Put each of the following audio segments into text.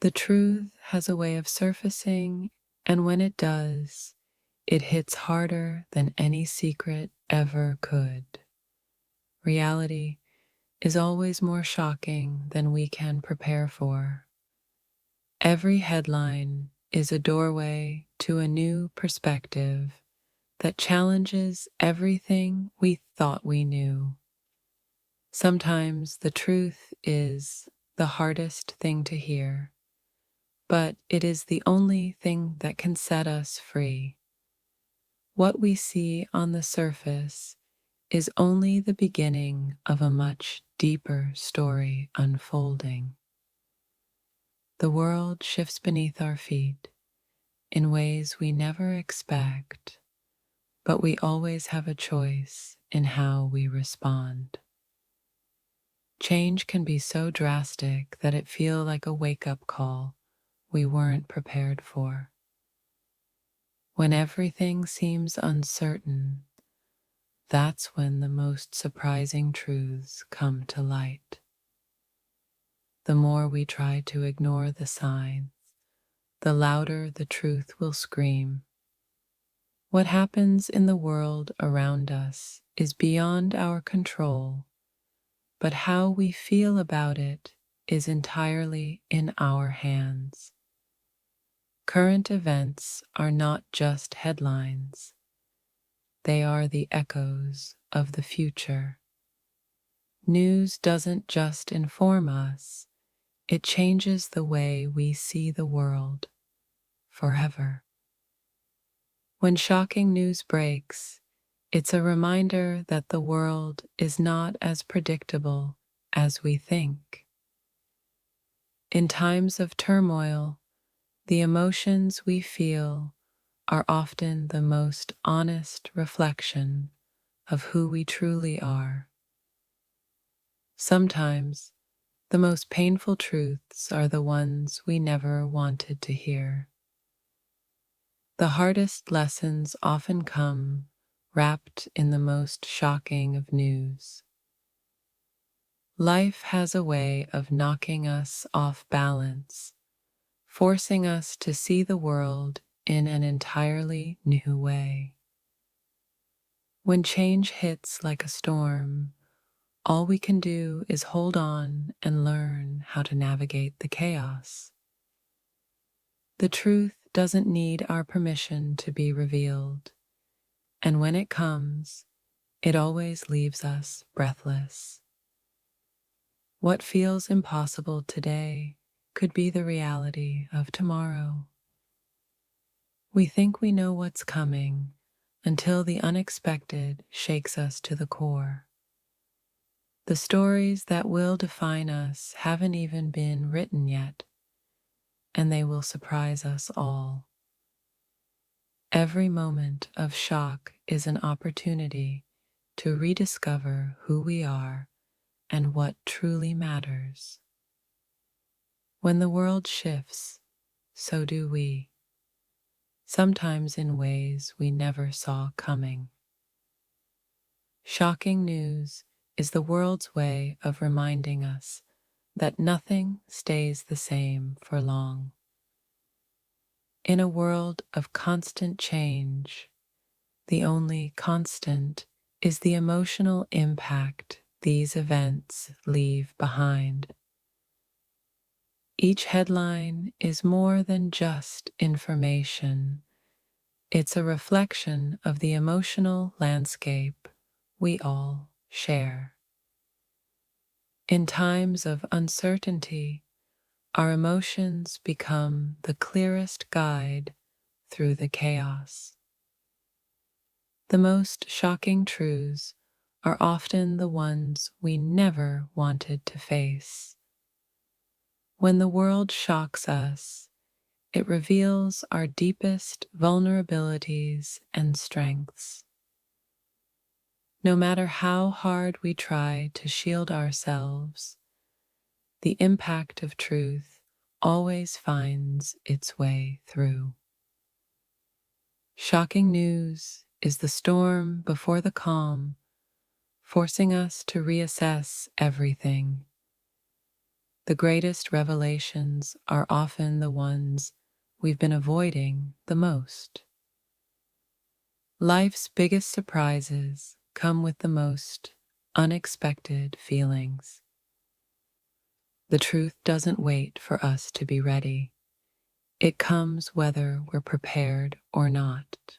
The truth has a way of surfacing, and when it does, it hits harder than any secret ever could. Reality is always more shocking than we can prepare for. Every headline is a doorway to a new perspective that challenges everything we thought we knew. Sometimes the truth is the hardest thing to hear, but it is the only thing that can set us free. What we see on the surface is only the beginning of a much deeper story unfolding. The world shifts beneath our feet in ways we never expect, but we always have a choice in how we respond. Change can be so drastic that it feels like a wake-up call we weren't prepared for. When everything seems uncertain, that's when the most surprising truths come to light. The more we try to ignore the signs, the louder the truth will scream. What happens in the world around us is beyond our control, but how we feel about it is entirely in our hands. Current events are not just headlines. They are the echoes of the future. News doesn't just inform us, it changes the way we see the world forever. When shocking news breaks, it's a reminder that the world is not as predictable as we think. In times of turmoil, the emotions we feel are often the most honest reflection of who we truly are. Sometimes, the most painful truths are the ones we never wanted to hear. The hardest lessons often come wrapped in the most shocking of news. Life has a way of knocking us off balance, forcing us to see the world in an entirely new way. When change hits like a storm, all we can do is hold on and learn how to navigate the chaos. The truth doesn't need our permission to be revealed, and when it comes, it always leaves us breathless. What feels impossible today could be the reality of tomorrow. We think we know what's coming until the unexpected shakes us to the core. The stories that will define us haven't even been written yet, and they will surprise us all. Every moment of shock is an opportunity to rediscover who we are and what truly matters. When the world shifts, so do we, sometimes in ways we never saw coming. Shocking news is the world's way of reminding us that nothing stays the same for long. In a world of constant change, the only constant is the emotional impact these events leave behind. Each headline is more than just information. It's a reflection of the emotional landscape we all share. In times of uncertainty, our emotions become the clearest guide through the chaos. The most shocking truths are often the ones we never wanted to face. When the world shocks us, it reveals our deepest vulnerabilities and strengths. No matter how hard we try to shield ourselves, the impact of truth always finds its way through. Shocking news is the storm before the calm, forcing us to reassess everything. The greatest revelations are often the ones we've been avoiding the most. Life's biggest surprises come with the most unexpected feelings. The truth doesn't wait for us to be ready. It comes whether we're prepared or not.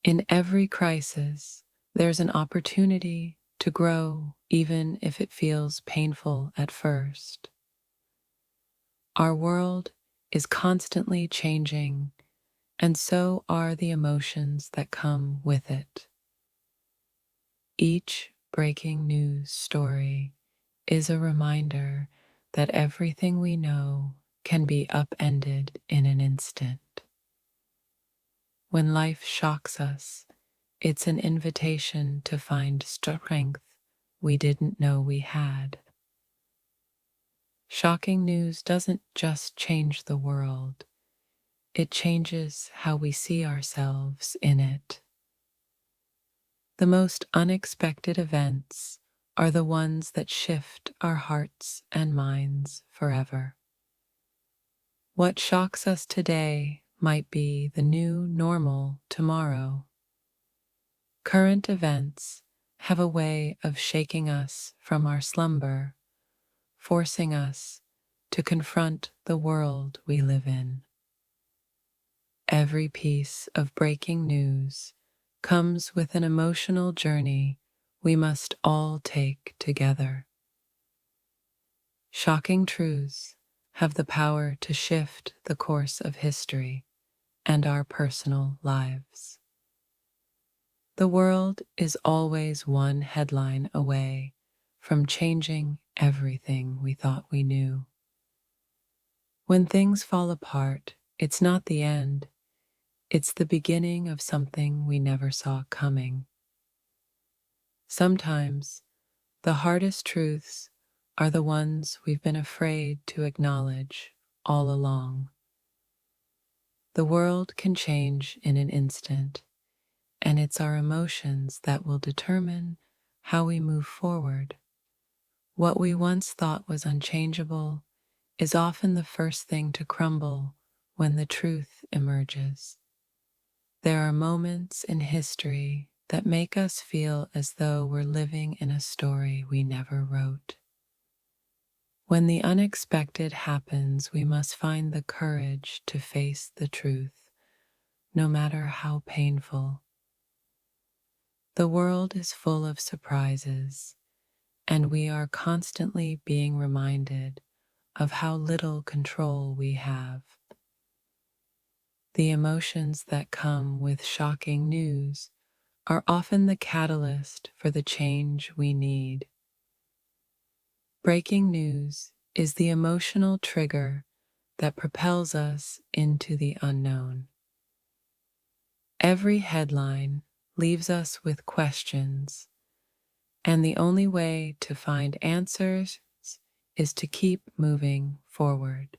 In every crisis, there's an opportunity to grow, even if it feels painful at first. Our world is constantly changing, and so are the emotions that come with it. Each breaking news story is a reminder that everything we know can be upended in an instant. When life shocks us, it's an invitation to find strength we didn't know we had. Shocking news doesn't just change the world, it changes how we see ourselves in it. The most unexpected events are the ones that shift our hearts and minds forever. What shocks us today might be the new normal tomorrow. Current events have a way of shaking us from our slumber, forcing us to confront the world we live in. Every piece of breaking news comes with an emotional journey we must all take together. Shocking truths have the power to shift the course of history and our personal lives. The world is always one headline away from changing everything we thought we knew. When things fall apart, it's not the end, it's the beginning of something we never saw coming. Sometimes, the hardest truths are the ones we've been afraid to acknowledge all along. The world can change in an instant, and it's our emotions that will determine how we move forward. What we once thought was unchangeable is often the first thing to crumble when the truth emerges. There are moments in history that make us feel as though we're living in a story we never wrote. When the unexpected happens, we must find the courage to face the truth, no matter how painful. The world is full of surprises, and we are constantly being reminded of how little control we have. The emotions that come with shocking news are often the catalyst for the change we need. Breaking news is the emotional trigger that propels us into the unknown. Every headline leaves us with questions, and the only way to find answers is to keep moving forward.